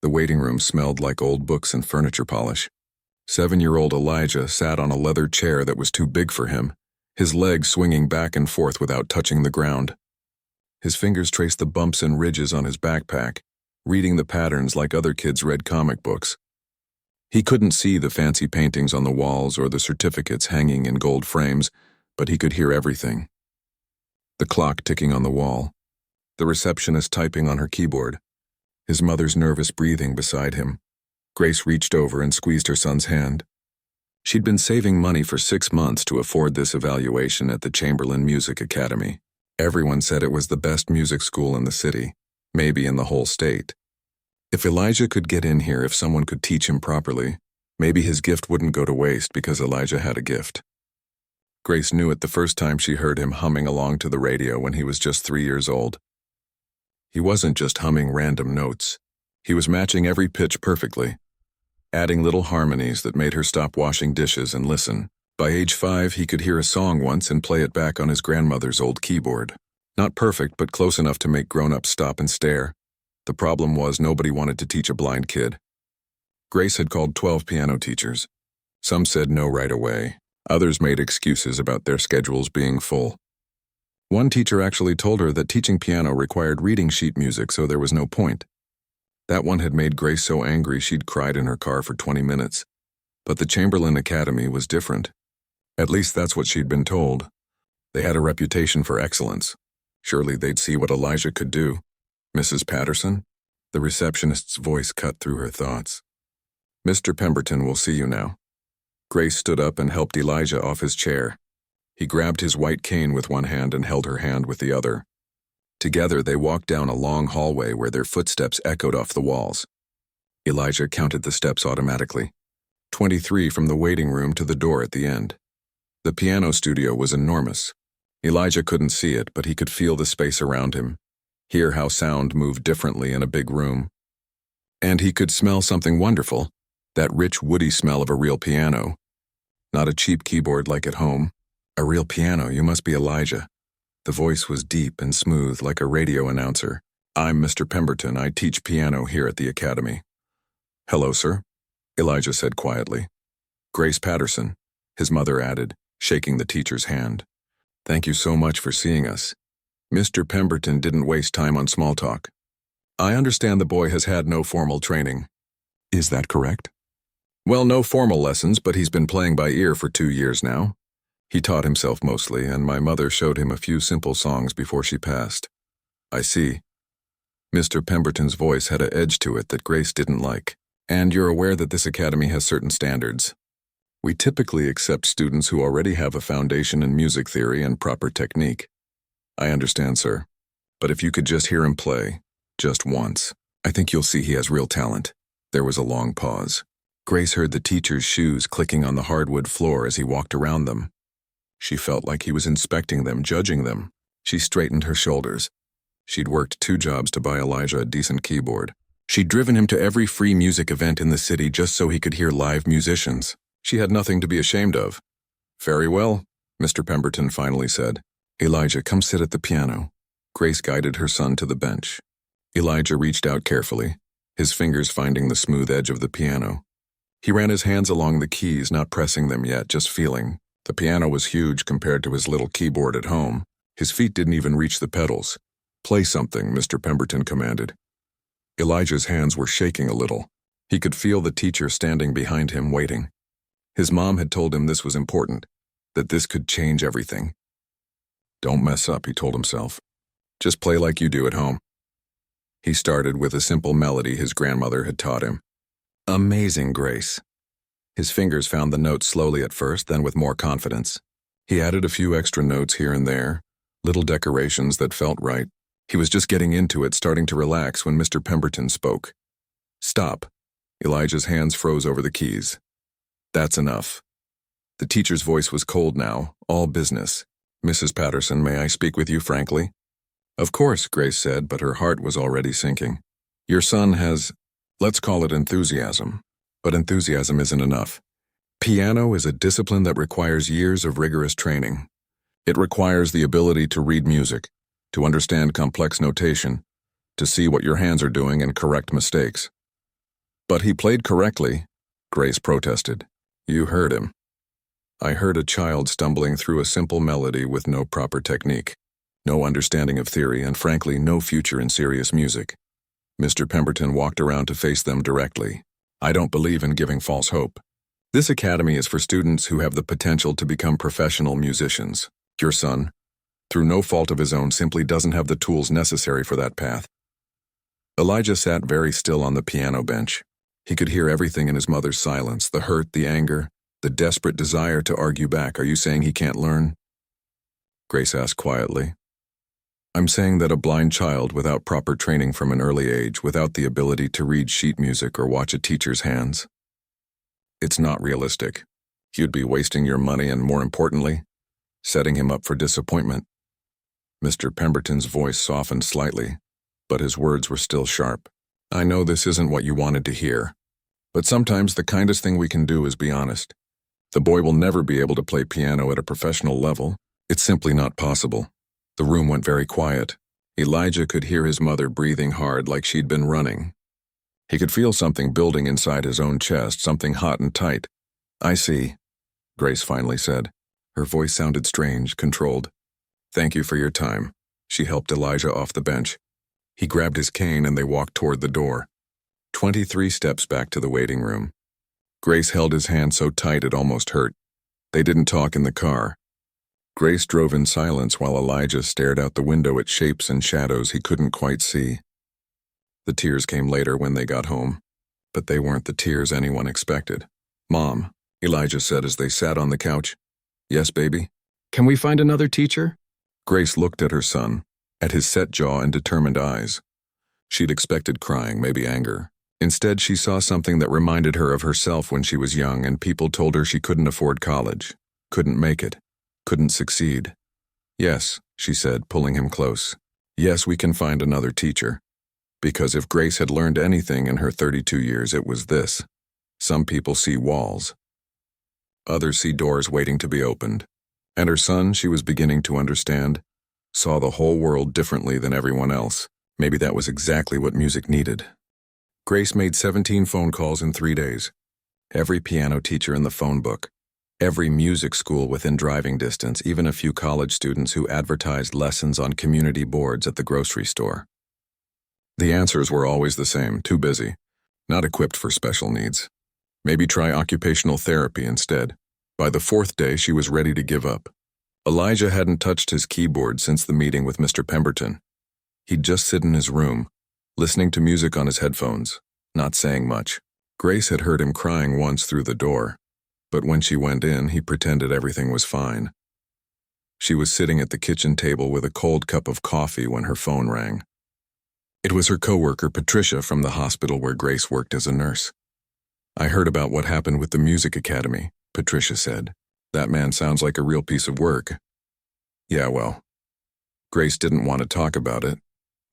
The waiting room smelled like old books and furniture polish. 7-year-old Elijah sat on a leather chair that was too big for him, his legs swinging back and forth without touching the ground. His fingers traced the bumps and ridges on his backpack, reading the patterns like other kids read comic books. He couldn't see the fancy paintings on the walls or the certificates hanging in gold frames, but he could hear everything. The clock ticking on the wall, the receptionist typing on her keyboard, his mother's nervous breathing beside him. Grace reached over and squeezed her son's hand. She'd been saving money for 6 months to afford this evaluation at the Chamberlain Music Academy. Everyone said it was the best music school in the city, maybe in the whole state. If Elijah could get in here, if someone could teach him properly, maybe his gift wouldn't go to waste because Elijah had a gift. Grace knew it the first time she heard him humming along to the radio when he was just 3 years old. He wasn't just humming random notes. He was matching every pitch perfectly, adding little harmonies that made her stop washing dishes and listen. By age 5, he could hear a song once and play it back on his grandmother's old keyboard. Not perfect, but close enough to make grown-ups stop and stare. The problem was nobody wanted to teach a blind kid. Grace had called 12 piano teachers. Some said no right away. Others made excuses about their schedules being full. One teacher actually told her that teaching piano required reading sheet music, so there was no point. That one had made Grace so angry she'd cried in her car for 20 minutes. But the Chamberlain Academy was different. At least that's what she'd been told. They had a reputation for excellence. Surely they'd see what Elijah could do. Mrs. Patterson? The receptionist's voice cut through her thoughts. Mr. Pemberton will see you now. Grace stood up and helped Elijah off his chair. He grabbed his white cane with one hand and held her hand with the other. Together they walked down a long hallway where their footsteps echoed off the walls. Elijah counted the steps automatically. 23 from the waiting room to the door at the end. The piano studio was enormous. Elijah couldn't see it, but he could feel the space around him, hear how sound moved differently in a big room. And he could smell something wonderful, that rich, woody smell of a real piano. Not a cheap keyboard like at home. A real piano, you must be Elijah. The voice was deep and smooth like a radio announcer. I'm Mr. Pemberton. I teach piano here at the academy. Hello, sir, Elijah said quietly. Grace Patterson, his mother added, shaking the teacher's hand. Thank you so much for seeing us. Mr. Pemberton didn't waste time on small talk. I understand the boy has had no formal training. Is that correct? Well, no formal lessons, but he's been playing by ear for 2 years now. He taught himself mostly, and my mother showed him a few simple songs before she passed. I see. Mr. Pemberton's voice had an edge to it that Grace didn't like. And you're aware that this academy has certain standards. We typically accept students who already have a foundation in music theory and proper technique. I understand, sir. But if you could just hear him play, just once, I think you'll see he has real talent. There was a long pause. Grace heard the teacher's shoes clicking on the hardwood floor as he walked around them. She felt like he was inspecting them, judging them. She straightened her shoulders. She'd worked 2 jobs to buy Elijah a decent keyboard. She'd driven him to every free music event in the city just so he could hear live musicians. She had nothing to be ashamed of. Very well, Mr. Pemberton finally said. Elijah, come sit at the piano. Grace guided her son to the bench. Elijah reached out carefully, his fingers finding the smooth edge of the piano. He ran his hands along the keys, not pressing them yet, just feeling. The piano was huge compared to his little keyboard at home. His feet didn't even reach the pedals. Play something, Mr. Pemberton commanded. Elijah's hands were shaking a little. He could feel the teacher standing behind him waiting. His mom had told him this was important, that this could change everything. Don't mess up, he told himself. Just play like you do at home. He started with a simple melody his grandmother had taught him. Amazing Grace. His fingers found the notes slowly at first, then with more confidence. He added a few extra notes here and there, little decorations that felt right. He was just getting into it, starting to relax when Mr. Pemberton spoke. Stop. Elijah's hands froze over the keys. That's enough. The teacher's voice was cold now, all business. Mrs. Patterson, may I speak with you frankly? Of course, Grace said, but her heart was already sinking. Your son has, let's call it enthusiasm. But enthusiasm isn't enough. Piano is a discipline that requires years of rigorous training. It requires the ability to read music, to understand complex notation, to see what your hands are doing and correct mistakes. But he played correctly, Grace protested. You heard him. I heard a child stumbling through a simple melody with no proper technique, no understanding of theory, and frankly, no future in serious music. Mr. Pemberton walked around to face them directly. I don't believe in giving false hope. This academy is for students who have the potential to become professional musicians. Your son, through no fault of his own, simply doesn't have the tools necessary for that path. Elijah sat very still on the piano bench. He could hear everything in his mother's silence, the hurt, the anger, the desperate desire to argue back. Are you saying he can't learn? Grace asked quietly. I'm saying that a blind child without proper training from an early age, without the ability to read sheet music or watch a teacher's hands, it's not realistic. You'd be wasting your money and, more importantly, setting him up for disappointment. Mr. Pemberton's voice softened slightly, but his words were still sharp. I know this isn't what you wanted to hear, but sometimes the kindest thing we can do is be honest. The boy will never be able to play piano at a professional level. It's simply not possible. The room went very quiet. Elijah could hear his mother breathing hard like she'd been running. He could feel something building inside his own chest, something hot and tight. I see, Grace finally said. Her voice sounded strange, controlled. Thank you for your time. She helped Elijah off the bench. He grabbed his cane and they walked toward the door. 23 steps back to the waiting room. Grace held his hand so tight it almost hurt. They didn't talk in the car. Grace drove in silence while Elijah stared out the window at shapes and shadows he couldn't quite see. The tears came later when they got home, but they weren't the tears anyone expected. Mom, Elijah said as they sat on the couch. Yes, baby? Can we find another teacher? Grace looked at her son, at his set jaw and determined eyes. She'd expected crying, maybe anger. Instead, she saw something that reminded her of herself when she was young and people told her she couldn't afford college, couldn't make it, couldn't succeed. Yes, she said, pulling him close. Yes, we can find another teacher. Because if Grace had learned anything in her 32 years, it was this. Some people see walls. Others see doors waiting to be opened. And her son, she was beginning to understand, saw the whole world differently than everyone else. Maybe that was exactly what music needed. Grace made 17 phone calls in 3 days. Every piano teacher in the phone book. Every music school within driving distance, even a few college students who advertised lessons on community boards at the grocery store. The answers were always the same: too busy, not equipped for special needs. Maybe try occupational therapy instead. By the 4th day, she was ready to give up. Elijah hadn't touched his keyboard since the meeting with Mr. Pemberton. He'd just sit in his room, listening to music on his headphones, not saying much. Grace had heard him crying once through the door, but when she went in, he pretended everything was fine. She was sitting at the kitchen table with a cold cup of coffee when her phone rang. It was her coworker, Patricia, from the hospital where Grace worked as a nurse. I heard about what happened with the music academy, Patricia said. That man sounds like a real piece of work. Yeah, well. Grace didn't want to talk about it.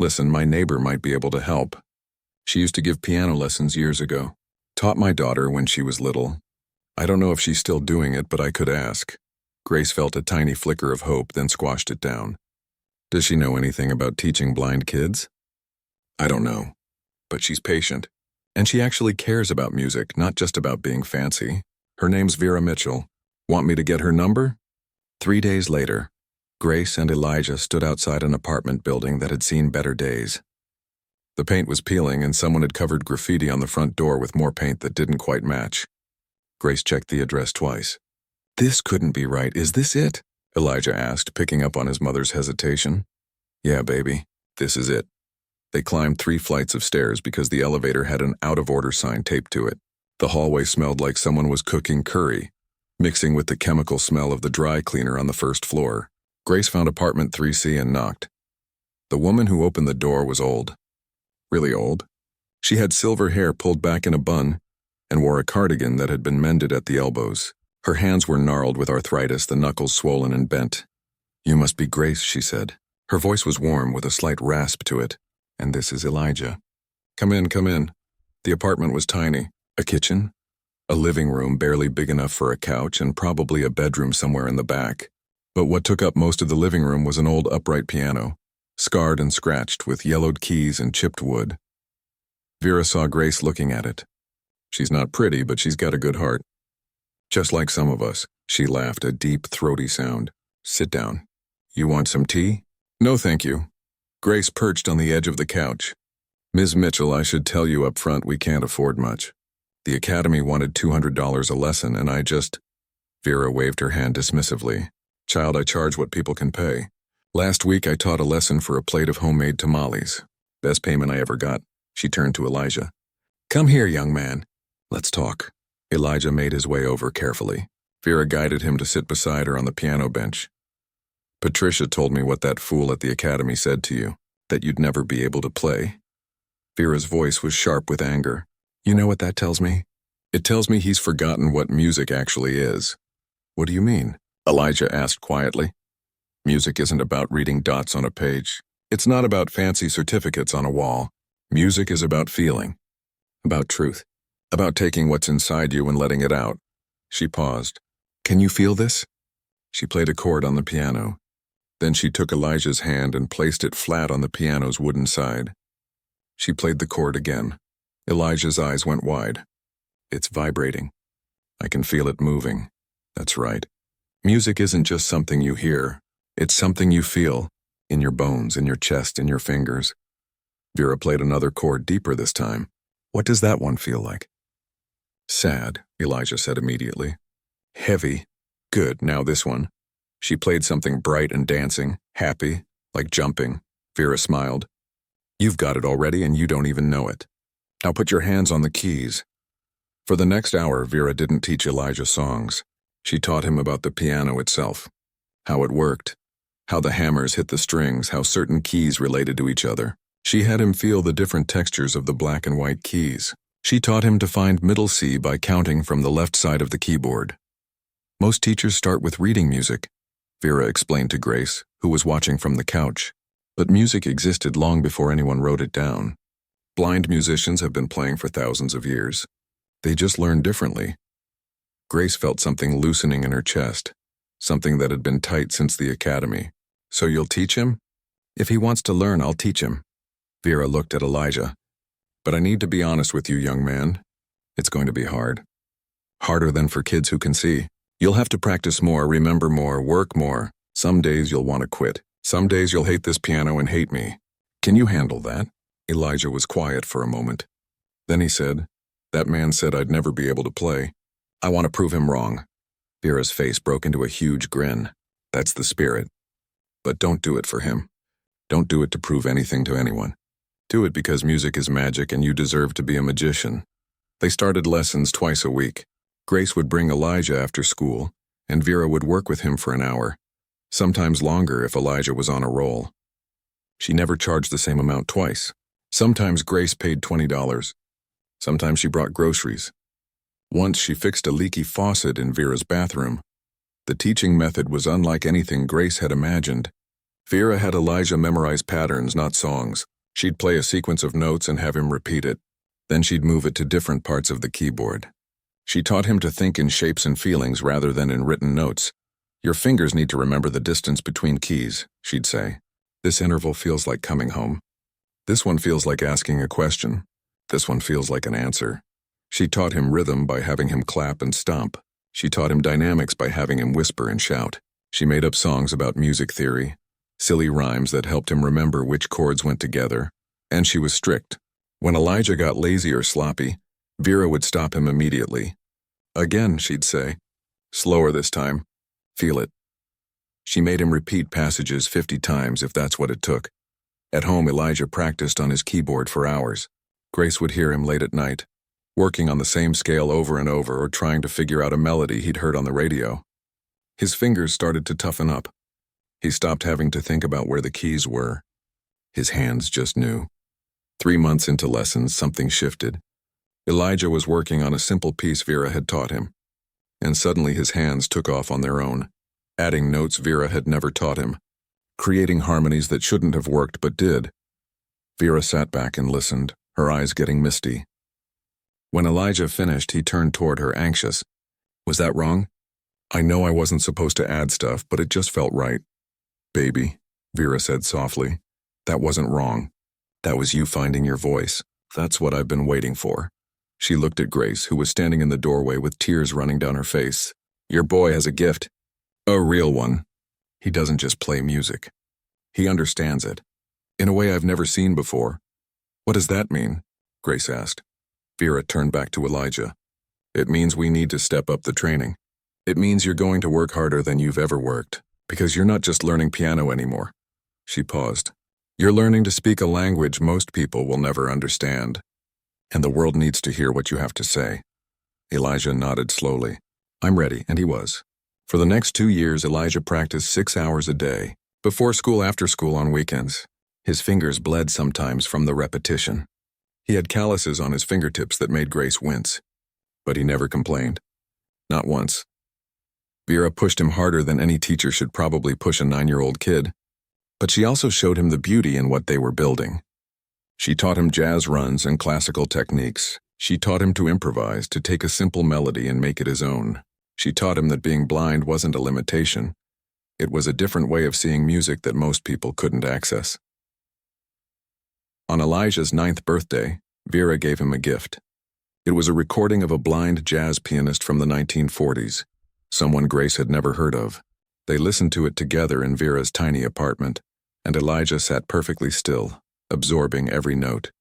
Listen, my neighbor might be able to help. She used to give piano lessons years ago. Taught my daughter when she was little. I don't know if she's still doing it, but I could ask. Grace felt a tiny flicker of hope, then squashed it down. Does she know anything about teaching blind kids? I don't know. But she's patient. And she actually cares about music, not just about being fancy. Her name's Vera Mitchell. Want me to get her number? 3 days later, Grace and Elijah stood outside an apartment building that had seen better days. The paint was peeling and someone had covered graffiti on the front door with more paint that didn't quite match. Grace checked the address twice. This couldn't be right. Is this it? Elijah asked, picking up on his mother's hesitation. Yeah, baby, this is it. They climbed 3 flights of stairs because the elevator had an out-of-order sign taped to it. The hallway smelled like someone was cooking curry, mixing with the chemical smell of the dry cleaner on the first floor. Grace found apartment 3C and knocked. The woman who opened the door was old. Really old. She had silver hair pulled back in a bun and wore a cardigan that had been mended at the elbows. Her hands were gnarled with arthritis, the knuckles swollen and bent. You must be Grace, she said. Her voice was warm with a slight rasp to it. And this is Elijah. Come in, come in. The apartment was tiny. A kitchen, a living room barely big enough for a couch, and probably a bedroom somewhere in the back. But what took up most of the living room was an old upright piano, scarred and scratched with yellowed keys and chipped wood. Vera saw Grace looking at it. She's not pretty, but she's got a good heart. Just like some of us, she laughed, a deep, throaty sound. Sit down. You want some tea? No, thank you. Grace perched on the edge of the couch. Ms. Mitchell, I should tell you up front we can't afford much. The academy wanted $200 a lesson, and I just... Vera waved her hand dismissively. Child, I charge what people can pay. Last week I taught a lesson for a plate of homemade tamales. Best payment I ever got. She turned to Elijah. Come here, young man. Let's talk. Elijah made his way over carefully. Vera guided him to sit beside her on the piano bench. Patricia told me what that fool at the academy said to you, that you'd never be able to play. Vera's voice was sharp with anger. You know what that tells me? It tells me he's forgotten what music actually is. What do you mean? Elijah asked quietly. Music isn't about reading dots on a page. It's not about fancy certificates on a wall. Music is about feeling, about truth, about taking what's inside you and letting it out. She paused. Can you feel this? She played a chord on the piano. Then she took Elijah's hand and placed it flat on the piano's wooden side. She played the chord again. Elijah's eyes went wide. It's vibrating. I can feel it moving. That's right. Music isn't just something you hear. It's something you feel. In your bones, in your chest, in your fingers. Vera played another chord deeper this time. What does that one feel like? Sad, Elijah said immediately. Heavy. Good, now this one. She played something bright and dancing, happy, like jumping. Vera smiled. You've got it already and you don't even know it. Now put your hands on the keys. For the next hour, Vera didn't teach Elijah songs. She taught him about the piano itself, how it worked, how the hammers hit the strings, how certain keys related to each other. She had him feel the different textures of the black and white keys. She taught him to find middle C by counting from the left side of the keyboard. Most teachers start with reading music, Vera explained to Grace, who was watching from the couch. But music existed long before anyone wrote it down. Blind musicians have been playing for thousands of years. They just learn differently. Grace felt something loosening in her chest, something that had been tight since the academy. So you'll teach him? If he wants to learn, I'll teach him. Vera looked at Elijah. But I need to be honest with you, young man. It's going to be hard. Harder than for kids who can see. You'll have to practice more, remember more, work more. Some days you'll want to quit. Some days you'll hate this piano and hate me. Can you handle that? Elijah was quiet for a moment. Then he said, that man said I'd never be able to play. I want to prove him wrong. Vera's face broke into a huge grin. That's the spirit. But don't do it for him. Don't do it to prove anything to anyone. Do it because music is magic and you deserve to be a magician. They started lessons twice a week. Grace would bring Elijah after school, and Vera would work with him for an hour, sometimes longer if Elijah was on a roll. She never charged the same amount twice. Sometimes Grace paid $20. Sometimes she brought groceries. Once she fixed a leaky faucet in Vera's bathroom. The teaching method was unlike anything Grace had imagined. Vera had Elijah memorize patterns, not songs. She'd play a sequence of notes and have him repeat it. Then she'd move it to different parts of the keyboard. She taught him to think in shapes and feelings rather than in written notes. Your fingers need to remember the distance between keys, she'd say. This interval feels like coming home. This one feels like asking a question. This one feels like an answer. She taught him rhythm by having him clap and stomp. She taught him dynamics by having him whisper and shout. She made up songs about music theory, silly rhymes that helped him remember which chords went together. And she was strict. When Elijah got lazy or sloppy, Vera would stop him immediately. Again, she'd say, slower this time. Feel it. She made him repeat passages 50 times if that's what it took. At home, Elijah practiced on his keyboard for hours. Grace would hear him late at night, working on the same scale over and over or trying to figure out a melody he'd heard on the radio. His fingers started to toughen up. He stopped having to think about where the keys were. His hands just knew. 3 months into lessons, something shifted. Elijah was working on a simple piece Vera had taught him, and suddenly his hands took off on their own, adding notes Vera had never taught him, creating harmonies that shouldn't have worked but did. Vera sat back and listened, her eyes getting misty. When Elijah finished, he turned toward her, anxious. Was that wrong? I know I wasn't supposed to add stuff, but it just felt right. Baby, Vera said softly, that wasn't wrong. That was you finding your voice. That's what I've been waiting for. She looked at Grace, who was standing in the doorway with tears running down her face. "Your boy has a gift. A real one. He doesn't just play music. He understands it. In a way I've never seen before." "What does that mean?" Grace asked. Vera turned back to Elijah. "It means we need to step up the training. It means you're going to work harder than you've ever worked, because you're not just learning piano anymore." She paused. "You're learning to speak a language most people will never understand, and the world needs to hear what you have to say." Elijah nodded slowly. "I'm ready," and he was. For the next 2 years, Elijah practiced 6 hours a day, before school, after school, on weekends. His fingers bled sometimes from the repetition. He had calluses on his fingertips that made Grace wince, but he never complained. Not once. Vera pushed him harder than any teacher should probably push a 9-year-old kid, but she also showed him the beauty in what they were building. She taught him jazz runs and classical techniques. She taught him to improvise, to take a simple melody and make it his own. She taught him that being blind wasn't a limitation. It was a different way of seeing music that most people couldn't access. On Elijah's 9th birthday, Vera gave him a gift. It was a recording of a blind jazz pianist from the 1940s, someone Grace had never heard of. They listened to it together in Vera's tiny apartment, and Elijah sat perfectly still, absorbing every note.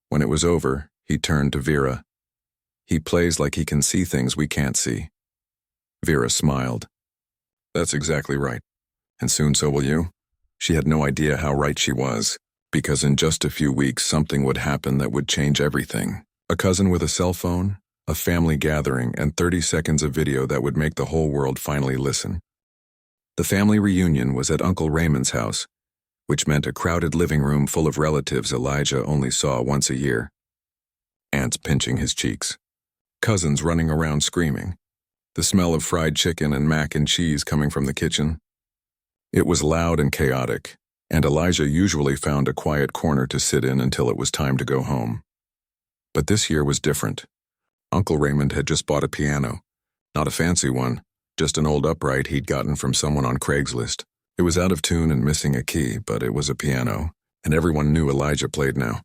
When it was over, he turned to Vera. "He plays like he can see things we can't see." Vera smiled. "That's exactly right. And soon so will you." She had no idea how right she was, because in just a few weeks something would happen that would change everything. A cousin with a cell phone, a family gathering, and 30 seconds of video that would make the whole world finally listen. The family reunion was at Uncle Raymond's house, which meant a crowded living room full of relatives Elijah only saw once a year. Aunts pinching his cheeks. Cousins running around screaming. The smell of fried chicken and mac and cheese coming from the kitchen. It was loud and chaotic, and Elijah usually found a quiet corner to sit in until it was time to go home. But this year was different. Uncle Raymond had just bought a piano. Not a fancy one, just an old upright he'd gotten from someone on Craigslist. It was out of tune and missing a key, but it was a piano, and everyone knew Elijah played now.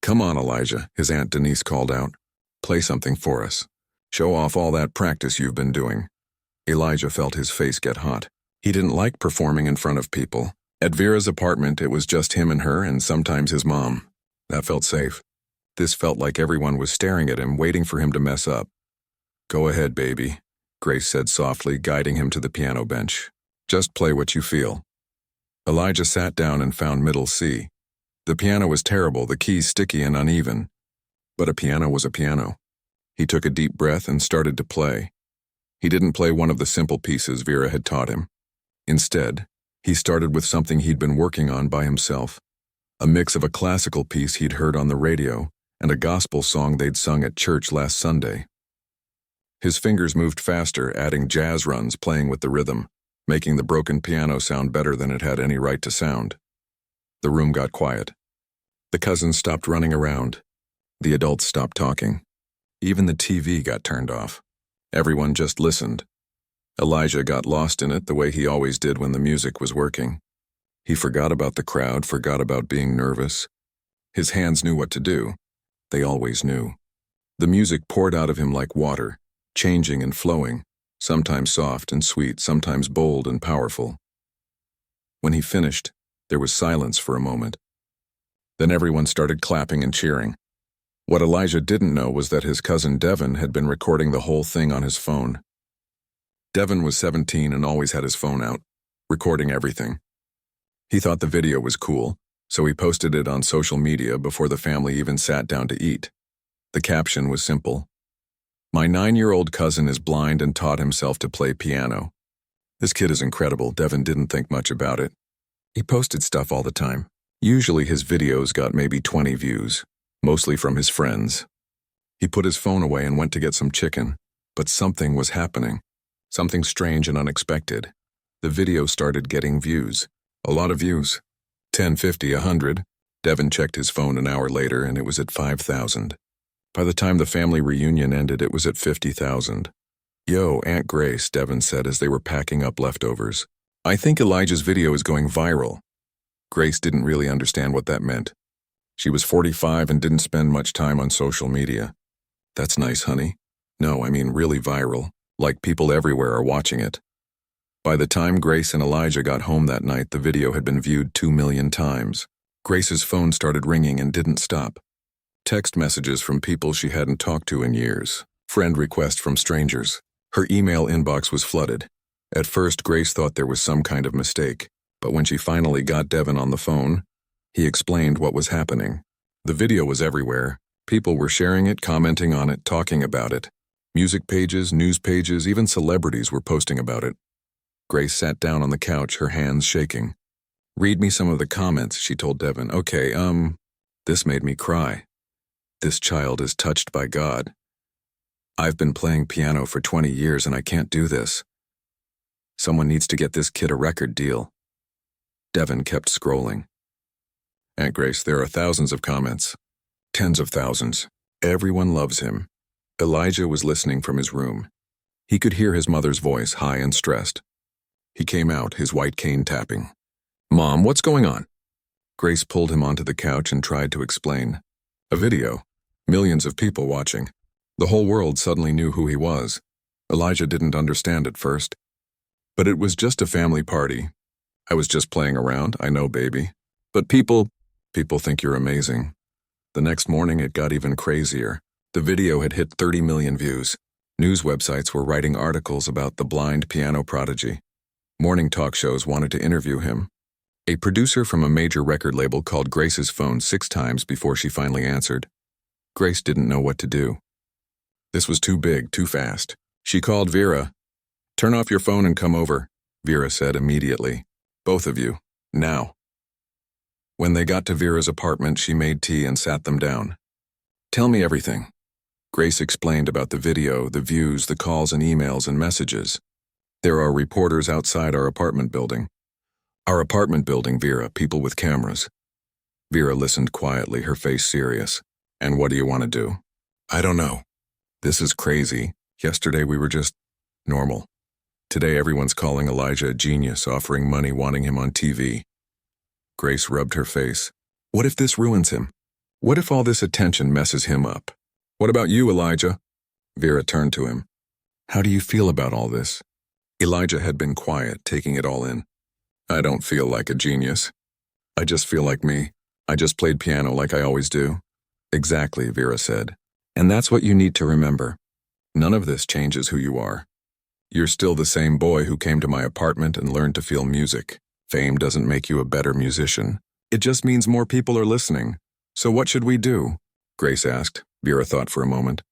"Come on, Elijah," his Aunt Denise called out. "Play something for us. Show off all that practice you've been doing." Elijah felt his face get hot. He didn't like performing in front of people. At Vera's apartment, it was just him and her, and sometimes his mom. That felt safe. This felt like everyone was staring at him, waiting for him to mess up. "Go ahead, baby," Grace said softly, guiding him to the piano bench. "Just play what you feel." Elijah sat down and found middle C. The piano was terrible, the keys sticky and uneven. But a piano was a piano. He took a deep breath and started to play. He didn't play one of the simple pieces Vera had taught him. Instead, he started with something he'd been working on by himself. A mix of a classical piece he'd heard on the radio and a gospel song they'd sung at church last Sunday. His fingers moved faster, adding jazz runs, playing with the rhythm, making the broken piano sound better than it had any right to sound. The room got quiet. The cousins stopped running around. The adults stopped talking. Even the TV got turned off. Everyone just listened. Elijah got lost in it the way he always did when the music was working. He forgot about the crowd, forgot about being nervous. His hands knew what to do. They always knew. The music poured out of him like water, changing and flowing, sometimes soft and sweet, sometimes bold and powerful. When he finished, there was silence for a moment. Then everyone started clapping and cheering. What Elijah didn't know was that his cousin Devin had been recording the whole thing on his phone. Devin was 17 and always had his phone out, recording everything. He thought the video was cool, so he posted it on social media before the family even sat down to eat. The caption was simple. "My 9-year-old cousin is blind and taught himself to play piano. This kid is incredible." Devin didn't think much about it. He posted stuff all the time. Usually his videos got maybe 20 views, mostly from his friends. He put his phone away and went to get some chicken, but something was happening. Something strange and unexpected. The video started getting views. A lot of views. 10, 50, 100. Devin checked his phone an hour later and it was at 5,000. By the time the family reunion ended, it was at 50,000. "Yo, Aunt Grace," Devin said as they were packing up leftovers. "I think Elijah's video is going viral." Grace didn't really understand what that meant. She was 45 and didn't spend much time on social media. That's nice, honey. No, I mean really viral, like people everywhere are watching it. By the time Grace and Elijah got home that night, the video had been viewed 2 million times. Grace's phone started ringing and didn't stop. Text messages from people she hadn't talked to in years. Friend requests from strangers. Her email inbox was flooded. At first, Grace thought there was some kind of mistake, but when she finally got Devin on the phone, he explained what was happening. The video was everywhere. People were sharing it, commenting on it, talking about it. Music pages, news pages, even celebrities were posting about it. Grace sat down on the couch, her hands shaking. "Read me some of the comments," she told Devin. "Okay, this made me cry. This child is touched by God. I've been playing piano for 20 years and I can't do this. Someone needs to get this kid a record deal." Devin kept scrolling. "Aunt Grace, there are thousands of comments. Tens of thousands. Everyone loves him." Elijah was listening from his room. He could hear his mother's voice, high and stressed. He came out, his white cane tapping. "Mom, what's going on?" Grace pulled him onto the couch and tried to explain. A video. Millions of people watching. The whole world suddenly knew who he was. Elijah didn't understand at first. "But it was just a family party. I was just playing around, I know, baby. But people think you're amazing." The next morning, it got even crazier. The video had hit 30 million views. News websites were writing articles about the blind piano prodigy. Morning talk shows wanted to interview him. A producer from a major record label called Grace's phone 6 times before she finally answered. Grace didn't know what to do. This was too big, too fast. She called Vera. "Turn off your phone and come over," Vera said immediately. "Both of you. Now." When they got to Vera's apartment, she made tea and sat them down. "Tell me everything." Grace explained about the video, the views, the calls and emails and messages. "There are reporters outside our apartment building." "Our apartment building, Vera, people with cameras." Vera listened quietly, her face serious. "And what do you want to do?" "I don't know. This is crazy. Yesterday we were just normal. Today everyone's calling Elijah a genius, offering money, wanting him on TV." Grace rubbed her face. "What if this ruins him? What if all this attention messes him up? What about you, Elijah?" Vera turned to him. "How do you feel about all this?" Elijah had been quiet, taking it all in. "I don't feel like a genius. I just feel like me. I just played piano like I always do." "Exactly," Vera said. "And that's what you need to remember. None of this changes who you are. You're still the same boy who came to my apartment and learned to feel music. Fame doesn't make you a better musician. It just means more people are listening. So what should we do?" Grace asked. Vera thought for a moment.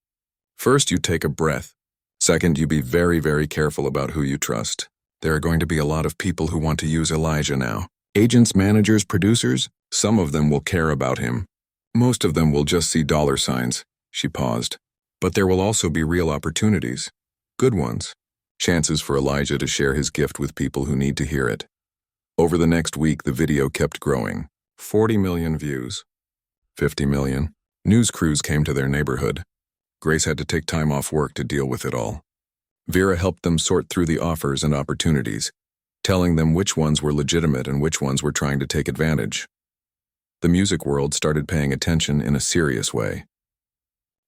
"First, you take a breath. Second, you be very, very careful about who you trust. There are going to be a lot of people who want to use Elijah now. Agents, managers, producers, some of them will care about him. Most of them will just see dollar signs." She paused. "But there will also be real opportunities. Good ones. Chances for Elijah to share his gift with people who need to hear it." Over the next week, the video kept growing. 40 million views. 50 million. News crews came to their neighborhood. Grace had to take time off work to deal with it all. Vera helped them sort through the offers and opportunities, telling them which ones were legitimate and which ones were trying to take advantage. The music world started paying attention in a serious way.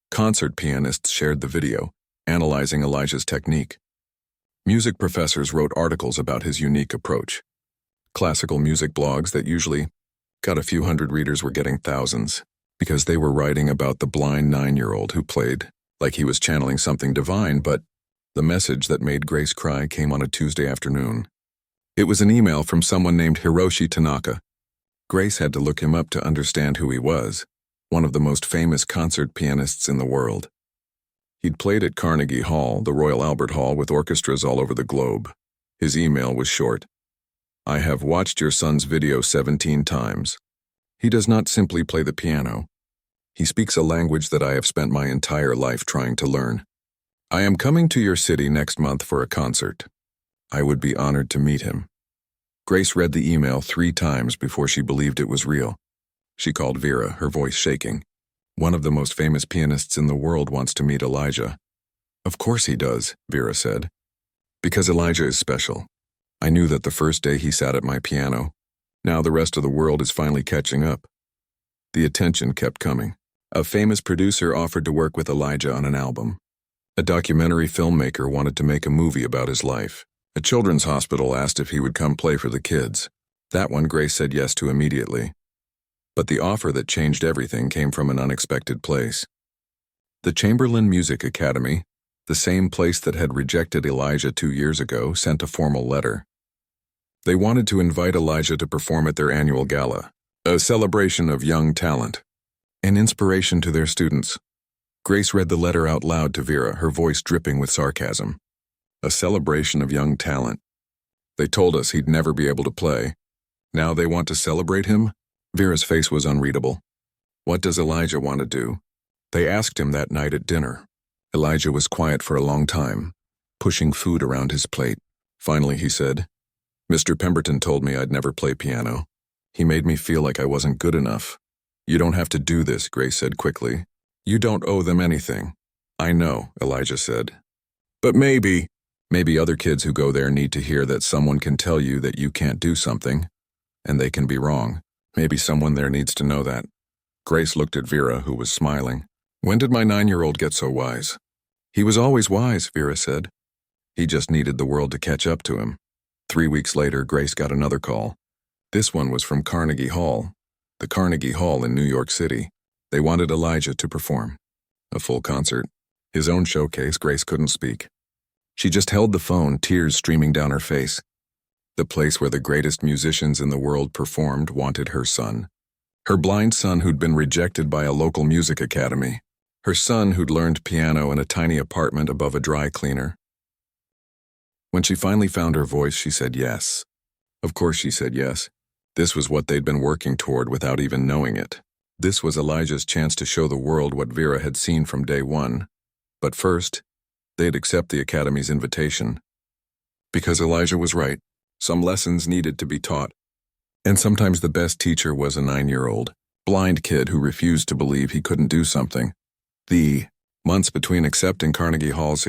Concert pianists shared the video, analyzing Elijah's technique. Music professors wrote articles about his unique approach. Classical music blogs that usually got a few hundred readers were getting thousands, because they were writing about the blind 9-year-old who played like he was channeling something divine, but the message that made Grace cry came on a Tuesday afternoon. It was an email from someone named Hiroshi Tanaka. Grace had to look him up to understand who he was, one of the most famous concert pianists in the world. He'd played at Carnegie Hall, the Royal Albert Hall, with orchestras all over the globe. His email was short. "I have watched your son's video 17 times. He does not simply play the piano. He speaks a language that I have spent my entire life trying to learn. I am coming to your city next month for a concert. I would be honored to meet him." Grace read the email 3 times before she believed it was real. She called Vera, her voice shaking. "One of the most famous pianists in the world wants to meet Elijah." "Of course he does," Vera said. "Because Elijah is special. I knew that the first day he sat at my piano. Now the rest of the world is finally catching up." The attention kept coming. A famous producer offered to work with Elijah on an album. A documentary filmmaker wanted to make a movie about his life. A children's hospital asked if he would come play for the kids. That one Grace said yes to immediately. But the offer that changed everything came from an unexpected place. The Chamberlain Music Academy, the same place that had rejected Elijah 2 years ago, sent a formal letter. They wanted to invite Elijah to perform at their annual gala, a celebration of young talent, an inspiration to their students. Grace read the letter out loud to Vera, her voice dripping with sarcasm. A celebration of young talent. They told us he'd never be able to play. Now they want to celebrate him? Vera's face was unreadable. What does Elijah want to do? They asked him that night at dinner. Elijah was quiet for a long time, pushing food around his plate. Finally, he said, "Mr. Pemberton told me I'd never play piano. He made me feel like I wasn't good enough." "You don't have to do this," Grace said quickly. "You don't owe them anything." "I know," Elijah said. "But maybe other kids who go there need to hear that someone can tell you that you can't do something, and they can be wrong. Maybe someone there needs to know that." Grace looked at Vera, who was smiling. "When did my 9-year-old get so wise?" "He was always wise," Vera said. "He just needed the world to catch up to him." 3 weeks later, Grace got another call. This one was from Carnegie Hall, the Carnegie Hall in New York City. They wanted Elijah to perform. A full concert. His own showcase. Grace couldn't speak. She just held the phone, tears streaming down her face. The place where the greatest musicians in the world performed wanted her son. Her blind son who'd been rejected by a local music academy. Her son who'd learned piano in a tiny apartment above a dry cleaner. When she finally found her voice, she said yes. Of course she said yes. This was what they'd been working toward without even knowing it. This was Elijah's chance to show the world what Vera had seen from day one. But first, they'd accept the Academy's invitation. Because Elijah was right. Some lessons needed to be taught. And sometimes the best teacher was a 9-year-old, blind kid who refused to believe he couldn't do something. The months between accepting Carnegie Hall's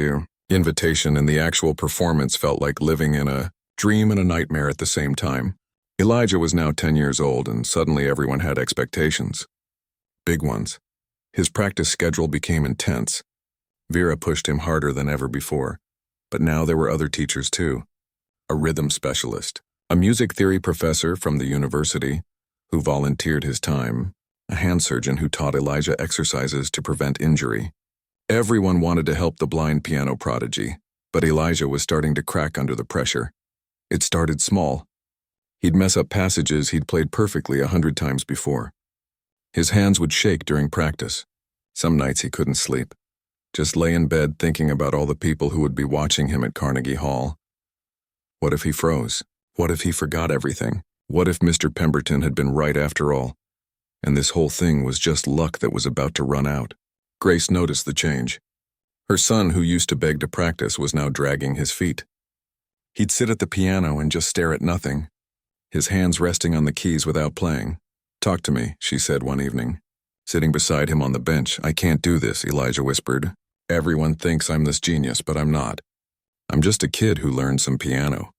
invitation and the actual performance felt like living in a dream and a nightmare at the same time. Elijah was now 10 years old, and suddenly everyone had expectations. Big ones. His practice schedule became intense. Vera pushed him harder than ever before. But now there were other teachers too. A rhythm specialist, a music theory professor from the university who volunteered his time, a hand surgeon who taught Elijah exercises to prevent injury. Everyone wanted to help the blind piano prodigy, but Elijah was starting to crack under the pressure. It started small. He'd mess up passages he'd played perfectly 100 times before. His hands would shake during practice. Some nights he couldn't sleep. Just lay in bed thinking about all the people who would be watching him at Carnegie Hall. What if he froze? What if he forgot everything? What if Mr. Pemberton had been right after all? And this whole thing was just luck that was about to run out. Grace noticed the change. Her son, who used to beg to practice, was now dragging his feet. He'd sit at the piano and just stare at nothing, his hands resting on the keys without playing. "Talk to me," she said one evening. Sitting beside him on the bench. "I can't do this," Elijah whispered. "Everyone thinks I'm this genius, but I'm not. I'm just a kid who learned some piano.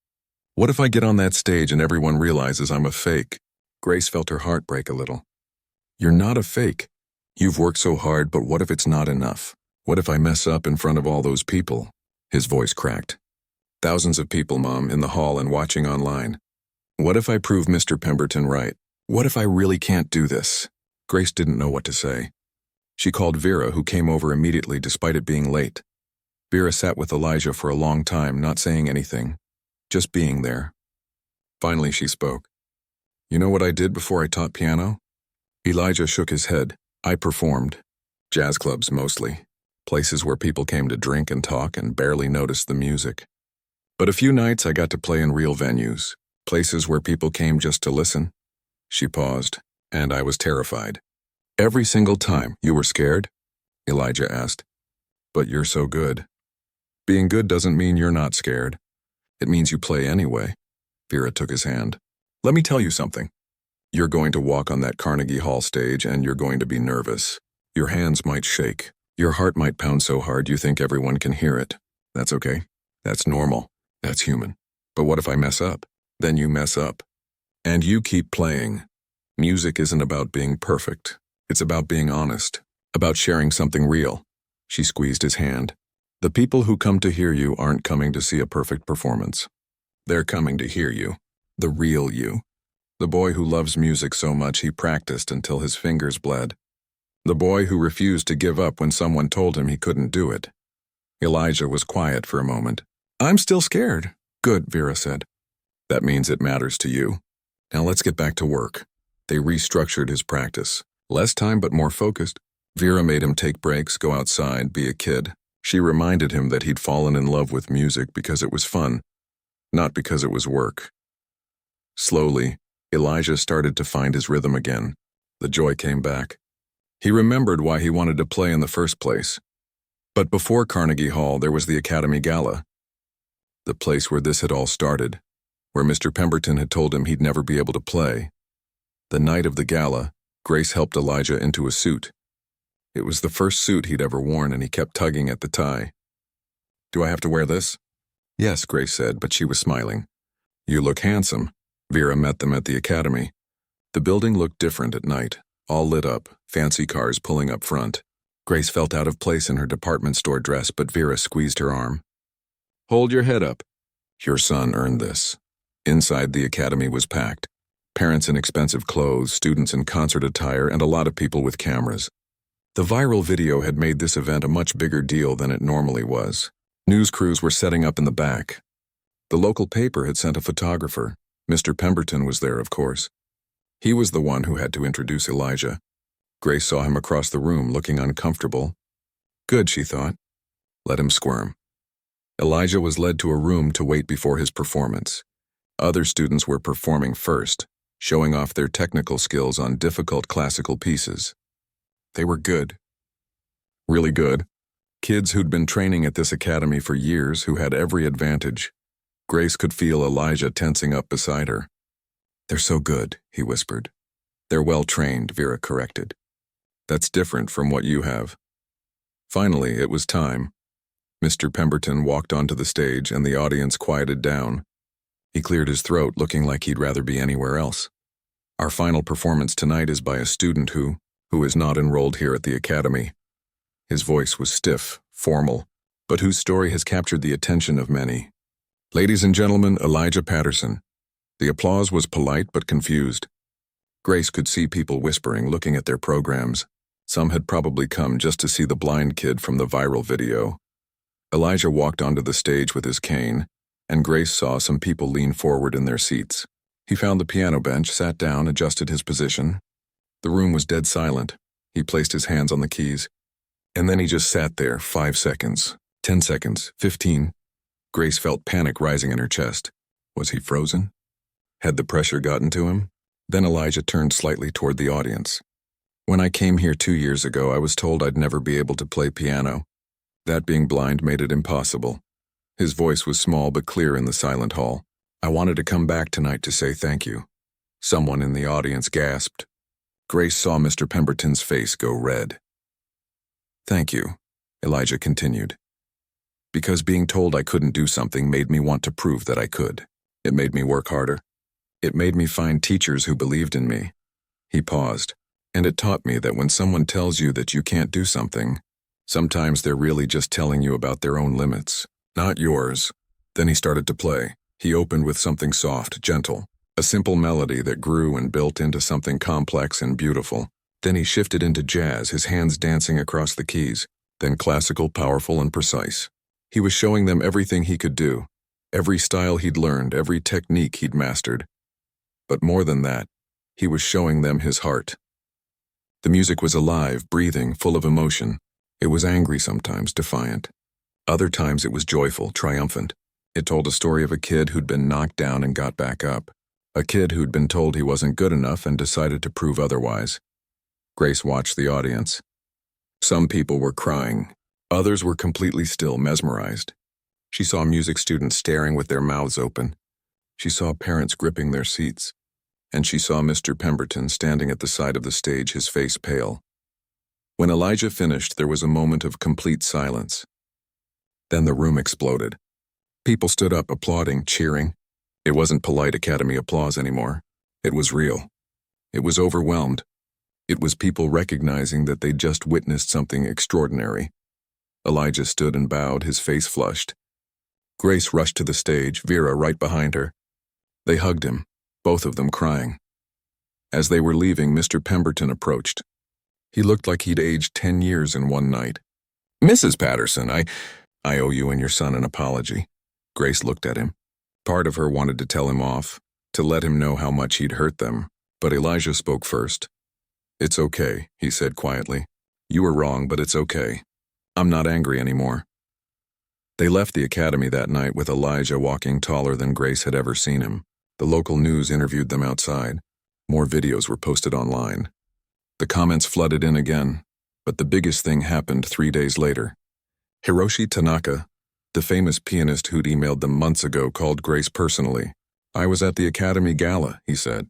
What if I get on that stage and everyone realizes I'm a fake?" Grace felt her heart break a little. "You're not a fake. You've worked so hard, but what if it's not enough? What if I mess up in front of all those people?" His voice cracked. "Thousands of people, Mom, in the hall and watching online. What if I prove Mr. Pemberton right? What if I really can't do this?" Grace didn't know what to say. She called Vera, who came over immediately despite it being late. Vera sat with Elijah for a long time, not saying anything, just being there. Finally she spoke. "You know what I did before I taught piano?" Elijah shook his head. "I performed. Jazz clubs mostly. Places where people came to drink and talk and barely noticed the music. But a few nights I got to play in real venues, places where people came just to listen." She paused, and I was terrified. "Every single time you were scared?" Elijah asked. "But you're so good." "Being good doesn't mean you're not scared. It means you play anyway." Vera took his hand. "Let me tell you something. You're going to walk on that Carnegie Hall stage and you're going to be nervous. Your hands might shake. Your heart might pound so hard you think everyone can hear it. That's okay. That's normal. That's human. But what if I mess up? Then you mess up. And you keep playing. Music isn't about being perfect. It's about being honest. About sharing something real. She squeezed his hand. The people who come to hear you aren't coming to see a perfect performance. They're coming to hear you. The real you. The boy who loves music so much he practiced until his fingers bled. The boy who refused to give up when someone told him he couldn't do it. Elijah was quiet for a moment. I'm still scared. Good, Vera said. That means it matters to you. Now let's get back to work. They restructured his practice. Less time but more focused. Vera made him take breaks, go outside, be a kid. She reminded him that he'd fallen in love with music because it was fun, not because it was work. Slowly, Elijah started to find his rhythm again. The joy came back. He remembered why he wanted to play in the first place. But before Carnegie Hall, there was the Academy Gala. The place where this had all started, where Mr. Pemberton had told him he'd never be able to play. The night of the gala, Grace helped Elijah into a suit. It was the first suit he'd ever worn, and he kept tugging at the tie. Do I have to wear this? Yes, Grace said, but she was smiling. You look handsome. Vera met them at the academy. The building looked different at night, all lit up, fancy cars pulling up front. Grace felt out of place in her department store dress, but Vera squeezed her arm. Hold your head up. Your son earned this. Inside, the academy was packed. Parents in expensive clothes, students in concert attire, and a lot of people with cameras. The viral video had made this event a much bigger deal than it normally was. News crews were setting up in the back. The local paper had sent a photographer. Mr. Pemberton was there, of course. He was the one who had to introduce Elijah. Grace saw him across the room, looking uncomfortable. Good, she thought. Let him squirm. Elijah was led to a room to wait before his performance. Other students were performing first, showing off their technical skills on difficult classical pieces. They were good. Really good. Kids who'd been training at this academy for years, who had every advantage. Grace could feel Elijah tensing up beside her. They're so good, he whispered. They're well-trained, Vera corrected. That's different from what you have. Finally, it was time. Mr. Pemberton walked onto the stage and the audience quieted down. He cleared his throat, looking like he'd rather be anywhere else. Our final performance tonight is by a student who is not enrolled here at the academy. His voice was stiff, formal, but whose story has captured the attention of many. Ladies and gentlemen, Elijah Patterson. The applause was polite but confused. Grace could see people whispering, looking at their programs. Some had probably come just to see the blind kid from the viral video. Elijah walked onto the stage with his cane, and Grace saw some people lean forward in their seats. He found the piano bench, sat down, adjusted his position. The room was dead silent. He placed his hands on the keys. And then he just sat there, 5 seconds, 10 seconds, 15. Grace felt panic rising in her chest. Was he frozen? Had the pressure gotten to him? Then Elijah turned slightly toward the audience. When I came here 2 years ago, I was told I'd never be able to play piano. That being blind made it impossible. His voice was small but clear in the silent hall. I wanted to come back tonight to say thank you. Someone in the audience gasped. Grace saw Mr. Pemberton's face go red. Thank you, Elijah continued. Because being told I couldn't do something made me want to prove that I could. It made me work harder. It made me find teachers who believed in me. He paused, and it taught me that when someone tells you that you can't do something, sometimes they're really just telling you about their own limits, not yours. Then he started to play. He opened with something soft, gentle, a simple melody that grew and built into something complex and beautiful. Then he shifted into jazz, his hands dancing across the keys, then classical, powerful, and precise. He was showing them everything he could do, every style he'd learned, every technique he'd mastered. But more than that, he was showing them his heart. The music was alive, breathing, full of emotion. It was angry sometimes, defiant. Other times it was joyful, triumphant. It told a story of a kid who'd been knocked down and got back up. A kid who'd been told he wasn't good enough and decided to prove otherwise. Grace watched the audience. Some people were crying. Others were completely still, mesmerized. She saw music students staring with their mouths open. She saw parents gripping their seats. And she saw Mr. Pemberton standing at the side of the stage, his face pale. When Elijah finished, there was a moment of complete silence. Then the room exploded. People stood up, applauding, cheering. It wasn't polite academy applause anymore. It was real. It was overwhelmed. It was people recognizing that they'd just witnessed something extraordinary. Elijah stood and bowed, his face flushed. Grace rushed to the stage, Vera right behind her. They hugged him, both of them crying. As they were leaving, Mr. Pemberton approached. He looked like he'd aged 10 years in one night. "Mrs. Patterson, I owe you and your son an apology." Grace looked at him. Part of her wanted to tell him off, to let him know how much he'd hurt them, but Elijah spoke first. "It's okay," he said quietly. "You were wrong, but it's okay. I'm not angry anymore." They left the academy that night with Elijah walking taller than Grace had ever seen him. The local news interviewed them outside. More videos were posted online. The comments flooded in again, but the biggest thing happened 3 days later. Hiroshi Tanaka, the famous pianist who'd emailed them months ago, called Grace personally. "I was at the Academy Gala," he said.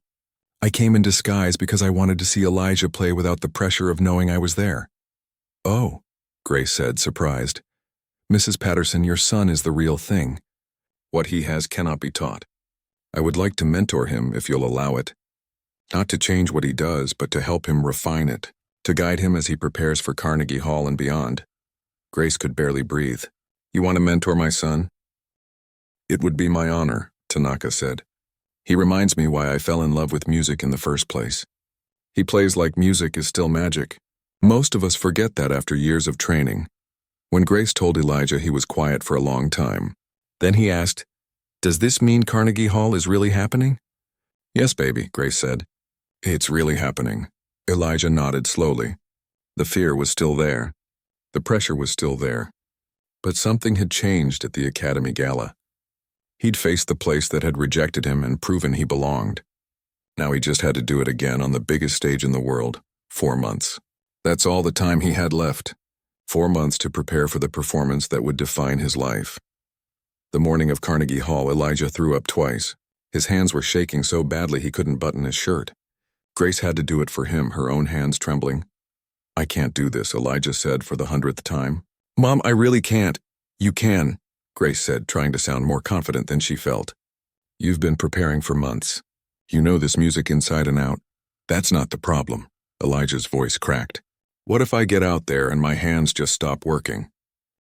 "I came in disguise because I wanted to see Elijah play without the pressure of knowing I was there." "Oh," Grace said, surprised. "Mrs. Patterson, your son is the real thing. What he has cannot be taught. I would like to mentor him if you'll allow it. Not to change what he does, but to help him refine it, to guide him as he prepares for Carnegie Hall and beyond." Grace could barely breathe. "You want to mentor my son?" "It would be my honor," Tanaka said. "He reminds me why I fell in love with music in the first place. He plays like music is still magic. Most of us forget that after years of training." When Grace told Elijah, he was quiet for a long time. Then he asked, "Does this mean Carnegie Hall is really happening?" "Yes, baby," Grace said. "It's really happening." Elijah nodded slowly. The fear was still there. The pressure was still there. But something had changed at the Academy Gala. He'd faced the place that had rejected him and proven he belonged. Now he just had to do it again on the biggest stage in the world. 4 months. That's all the time he had left. 4 months to prepare for the performance that would define his life. The morning of Carnegie Hall, Elijah threw up twice. His hands were shaking so badly he couldn't button his shirt. Grace had to do it for him, her own hands trembling. "I can't do this," Elijah said for the 100th time. "Mom, I really can't." "You can," Grace said, trying to sound more confident than she felt. "You've been preparing for months. You know this music inside and out. That's not the problem." Elijah's voice cracked. "What if I get out there and my hands just stop working?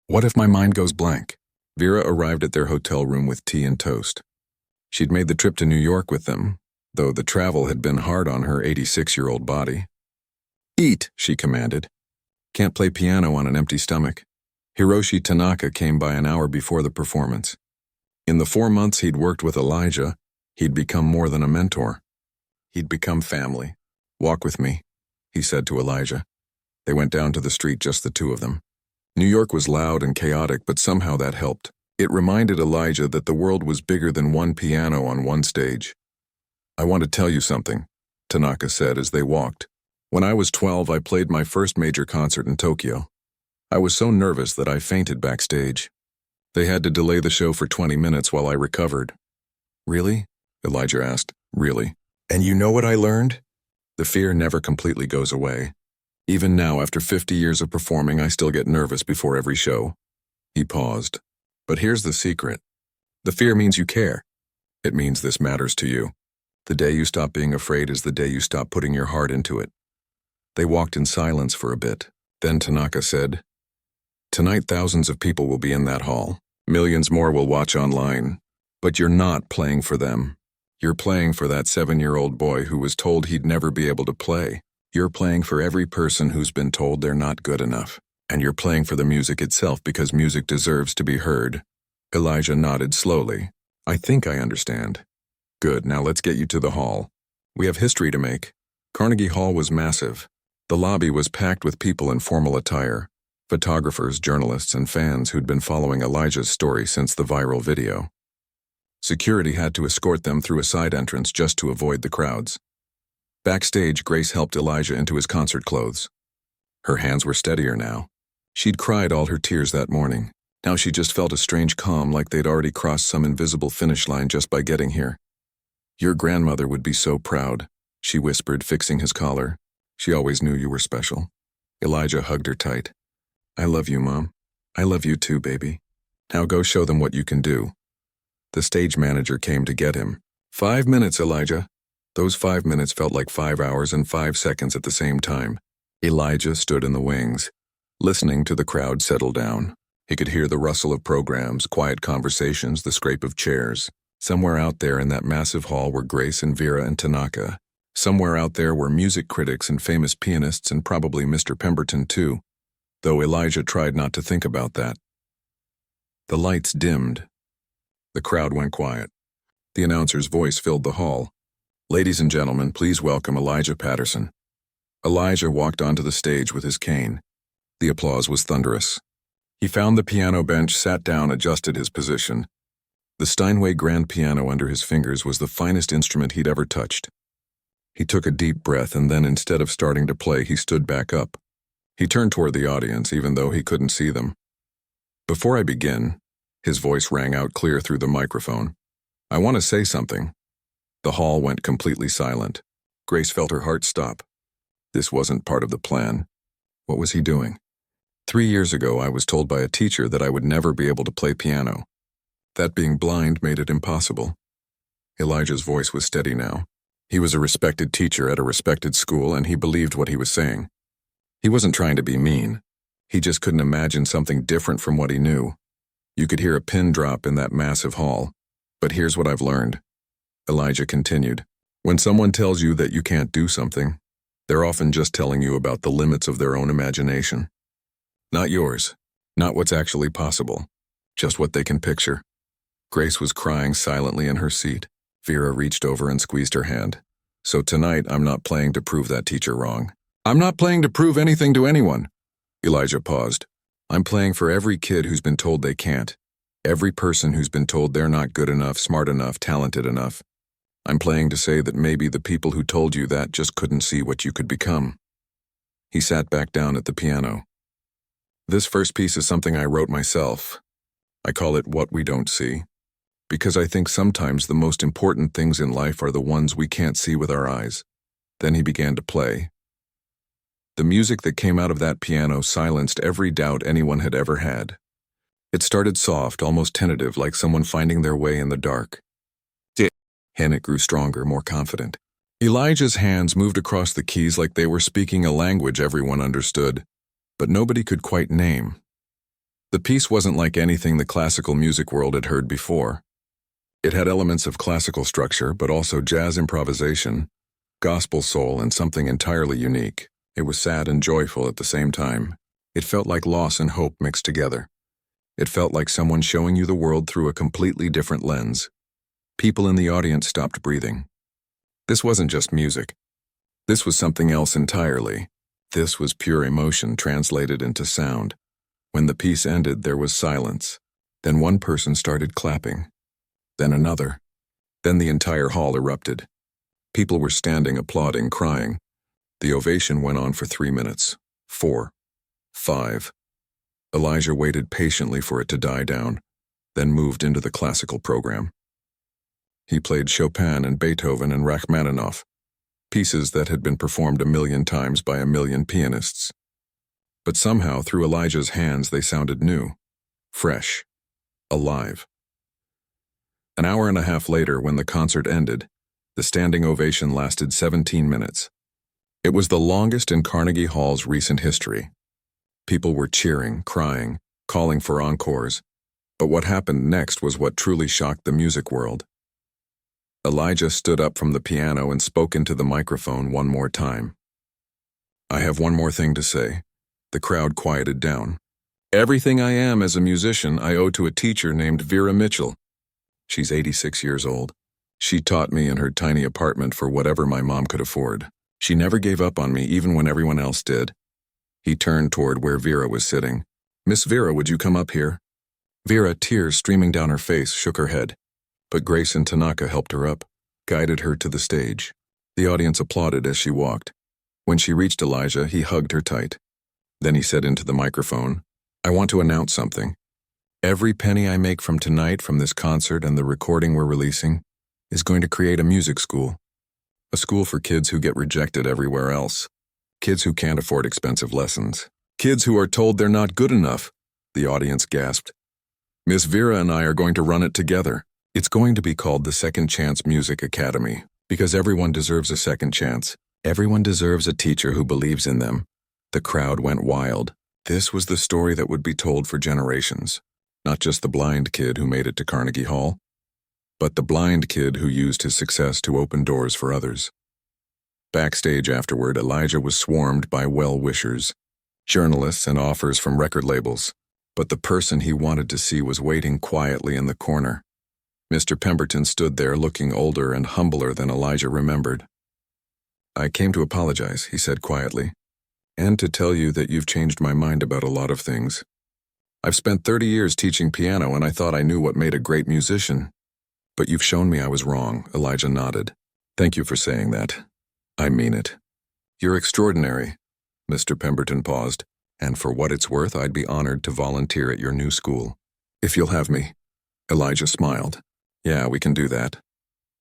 What if my mind goes blank?" Vera arrived at their hotel room with tea and toast. She'd made the trip to New York with them, though the travel had been hard on her 86-year-old body. "Eat," she commanded. "Can't play piano on an empty stomach." Hiroshi Tanaka came by an hour before the performance. In the 4 months he'd worked with Elijah, he'd become more than a mentor. He'd become family. "Walk with me," he said to Elijah. They went down to the street, just the two of them. New York was loud and chaotic, but somehow that helped. It reminded Elijah that the world was bigger than one piano on one stage. "I want to tell you something," Tanaka said as they walked. "When I was 12, I played my first major concert in Tokyo. I was so nervous that I fainted backstage. They had to delay the show for 20 minutes while I recovered." "Really?" Elijah asked. "Really. And you know what I learned? The fear never completely goes away. Even now, after 50 years of performing, I still get nervous before every show." He paused. "But here's the secret. The fear means you care. It means this matters to you. The day you stop being afraid is the day you stop putting your heart into it." They walked in silence for a bit. Then Tanaka said, "Tonight thousands of people will be in that hall. Millions more will watch online. But you're not playing for them. You're playing for that 7-year-old boy who was told he'd never be able to play. You're playing for every person who's been told they're not good enough. And you're playing for the music itself because music deserves to be heard." Elijah nodded slowly. "I think I understand." "Good, now let's get you to the hall. We have history to make." Carnegie Hall was massive. The lobby was packed with people in formal attire. Photographers, journalists, and fans who'd been following Elijah's story since the viral video. Security had to escort them through a side entrance just to avoid the crowds. Backstage, Grace helped Elijah into his concert clothes. Her hands were steadier now. She'd cried all her tears that morning. Now she just felt a strange calm, like they'd already crossed some invisible finish line just by getting here. "Your grandmother would be so proud," she whispered, fixing his collar. "She always knew you were special." Elijah hugged her tight. "I love you, Mom. I love you too, baby. Now go show them what you can do." The stage manager came to get him. "5 minutes, Elijah." Those 5 minutes felt like 5 hours and 5 seconds at the same time. Elijah stood in the wings, listening to the crowd settle down. He could hear the rustle of programs, quiet conversations, the scrape of chairs. Somewhere out there in that massive hall were Grace and Vera and Tanaka. Somewhere out there were music critics and famous pianists and probably Mr. Pemberton too, though Elijah tried not to think about that. The lights dimmed. The crowd went quiet. The announcer's voice filled the hall. "Ladies and gentlemen, please welcome Elijah Patterson." Elijah walked onto the stage with his cane. The applause was thunderous. He found the piano bench, sat down, adjusted his position. The Steinway grand piano under his fingers was the finest instrument he'd ever touched. He took a deep breath and then, instead of starting to play, he stood back up. He turned toward the audience, even though he couldn't see them. "Before I begin," his voice rang out clear through the microphone, "I want to say something." The hall went completely silent. Grace felt her heart stop. This wasn't part of the plan. What was he doing? 3 years ago, I was told by a teacher that I would never be able to play piano. That being blind made it impossible. Elijah's voice was steady now. He was a respected teacher at a respected school, and he believed what he was saying. He wasn't trying to be mean. He just couldn't imagine something different from what he knew. You could hear a pin drop in that massive hall. "But here's what I've learned," Elijah continued. "When someone tells you that you can't do something, they're often just telling you about the limits of their own imagination. Not yours, not what's actually possible, just what they can picture." Grace was crying silently in her seat. Vera reached over and squeezed her hand. "So tonight, I'm not playing to prove that teacher wrong. I'm not playing to prove anything to anyone." Elijah paused. "I'm playing for every kid who's been told they can't. Every person who's been told they're not good enough, smart enough, talented enough. I'm playing to say that maybe the people who told you that just couldn't see what you could become." He sat back down at the piano. "This first piece is something I wrote myself. I call it What We Don't See, because I think sometimes the most important things in life are the ones we can't see with our eyes." Then he began to play. The music that came out of that piano silenced every doubt anyone had ever had. It started soft, almost tentative, like someone finding their way in the dark. And it grew stronger, more confident. Elijah's hands moved across the keys like they were speaking a language everyone understood, but nobody could quite name. The piece wasn't like anything the classical music world had heard before. It had elements of classical structure, but also jazz improvisation, gospel soul, and something entirely unique. It was sad and joyful at the same time. It felt like loss and hope mixed together. It felt like someone showing you the world through a completely different lens. People in the audience stopped breathing. This wasn't just music. This was something else entirely. This was pure emotion translated into sound. When the piece ended, there was silence. Then one person started clapping. Then another. Then the entire hall erupted. People were standing, applauding, crying. The ovation went on for 3 minutes. 4. 5. Elijah waited patiently for it to die down, then moved into the classical program. He played Chopin and Beethoven and Rachmaninoff, pieces that had been performed 1,000,000 times by 1,000,000 pianists. But somehow, through Elijah's hands, they sounded new, fresh, alive. An hour and a half later, when the concert ended, the standing ovation lasted 17 minutes. It was the longest in Carnegie Hall's recent history. People were cheering, crying, calling for encores. But what happened next was what truly shocked the music world. Elijah stood up from the piano and spoke into the microphone one more time. "I have one more thing to say." The crowd quieted down. "Everything I am as a musician I owe to a teacher named Vera Mitchell. She's 86 years old. She taught me in her tiny apartment for whatever my mom could afford. She never gave up on me even when everyone else did." He turned toward where Vera was sitting. "Miss Vera, would you come up here?" Vera, tears streaming down her face, shook her head. But Grace and Tanaka helped her up, guided her to the stage. The audience applauded as she walked. When she reached Elijah, he hugged her tight. Then he said into the microphone, "I want to announce something. Every penny I make from tonight, from this concert and the recording we're releasing, is going to create a music school. A school for kids who get rejected everywhere else. Kids who can't afford expensive lessons. Kids who are told they're not good enough." The audience gasped. "Miss Vera and I are going to run it together. It's going to be called the Second Chance Music Academy. Because everyone deserves a second chance. Everyone deserves a teacher who believes in them. The crowd went wild. This was the story that would be told for generations. Not just the blind kid who made it to Carnegie Hall, but the blind kid who used his success to open doors for others. Backstage afterward, Elijah was swarmed by well-wishers, journalists and offers from record labels. But the person he wanted to see was waiting quietly in the corner. Mr. Pemberton stood there looking older and humbler than Elijah remembered. "I came to apologize," he said quietly, "and to tell you that you've changed my mind about a lot of things. I've spent 30 years teaching piano and I thought I knew what made a great musician. But you've shown me I was wrong." Elijah nodded. "Thank you for saying that. I mean it. You're extraordinary." Mr. Pemberton paused. "And for what it's worth, I'd be honored to volunteer at your new school. If you'll have me." Elijah smiled. "Yeah, we can do that."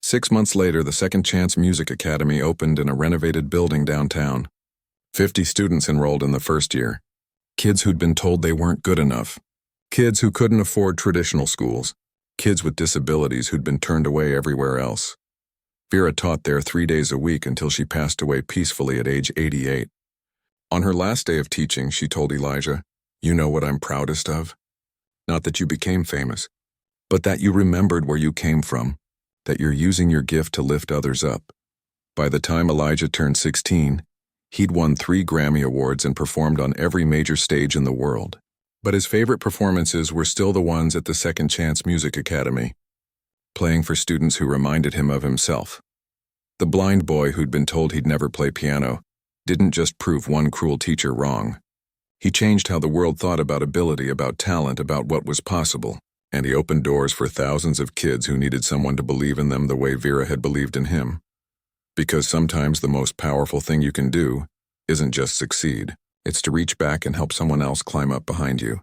6 months later, the Second Chance Music Academy opened in a renovated building downtown. 50 students enrolled in the first year. Kids who'd been told they weren't good enough. Kids who couldn't afford traditional schools. Kids with disabilities who'd been turned away everywhere else. Vera taught there 3 days a week until she passed away peacefully at age 88. On her last day of teaching, she told Elijah, "You know what I'm proudest of? Not that you became famous, but that you remembered where you came from, that you're using your gift to lift others up." By the time Elijah turned 16, he'd won 3 Grammy Awards and performed on every major stage in the world. But his favorite performances were still the ones at the Second Chance Music Academy, playing for students who reminded him of himself. The blind boy who'd been told he'd never play piano didn't just prove one cruel teacher wrong. He changed how the world thought about ability, about talent, about what was possible, and he opened doors for thousands of kids who needed someone to believe in them the way Vera had believed in him. Because sometimes the most powerful thing you can do isn't just succeed, it's to reach back and help someone else climb up behind you.